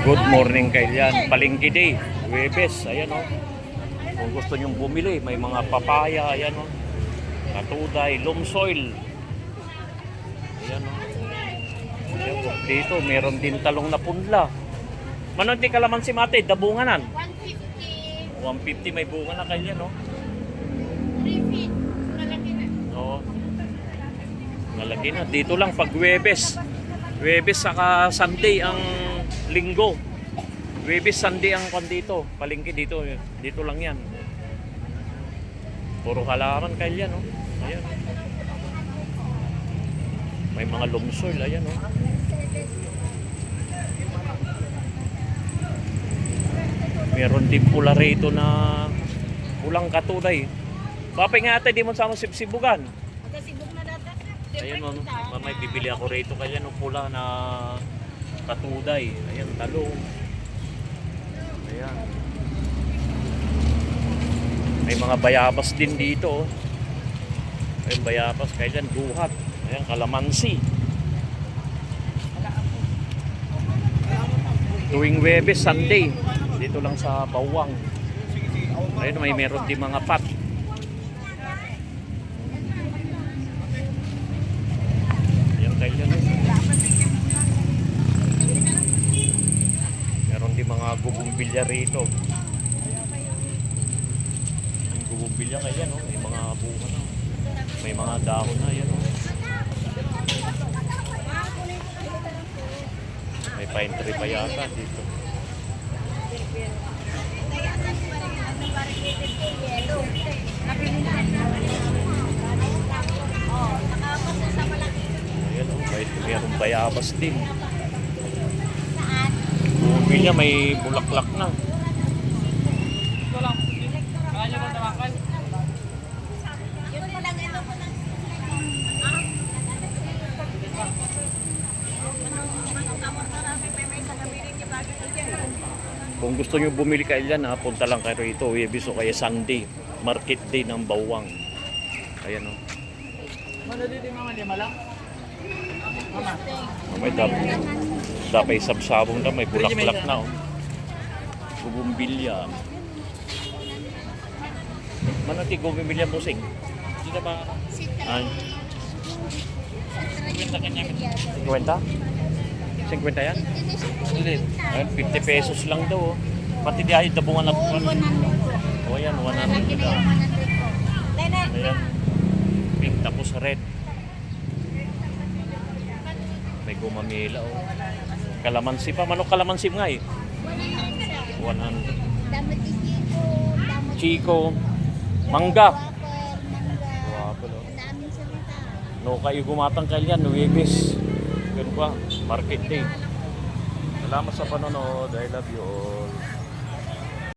Good morning kailan. Palengke day. Huwebes. Ayan o. Kung gusto nyong bumili, may mga papaya. Ayan o. Katuday. Loam soil. Ayan o. Ayan, dito, meron din talong na punla. Manon di kalamansi mate, dabunganan. 150. 150 may bunga na kailan o. 3 feet. Malaki na. Oo. Malaki na. Dito lang pag Huwebes. Huwebes saka Sunday ang linggo. Huwebes Sunday ang kwan dito. Palengke dito. Dito lang yan. Puro halaman kailan o. Ayan. May mga loam soil. Ayan o. Meron din pula rito na pulang katuday. Papay nga ate, di mo sama sibsibugan. Magkasibog na data. Ayun mamay bibili ako rito kaya no pula na katuday. Ayan, talong. Ayan. May mga bayabas din dito. Ayun, bayabas. Kaya dyan, duhat. Ayan, kalamansi. Tuwing Huwebes, Sunday. Dito lang sa Bawang. Ayun, may meron din mga pat. Ayan, kaya dyan. Meron din mga gubumbilya rito. Ang gubumbilya kaya no? May mga bunga na. May mga dahon na yan. No? May pine tree pa yata dito. Ayan o, mayroong bayabas din. Bumili may bulaklak na. Kung gusto nyo bumili kayo dyan, punta lang kayo rito. Huwebes o kaya Sunday. Market day ng Bawang. Ayan o. Ano dito yung mga lima lang? Mama. May dapay sabsabong na. May bulaklak na o. Gubumbilya. Manati gubumbilya musing. Dito ba? Ay. 50 kanya. 50? 50 yan? Ayun, 50 pesos lang daw. Pati di ayun, dabungan na po. O yan, 100 na. Ayan. Pink tapos red. May gumamila o. Kalamansi pa. Manok kalamansi nga eh. 100. Chico. Mangga. Wapo. No kayo gumatang kailan, Huwebes. Ganun pa, market day. Salamat sa panonood. I love you all.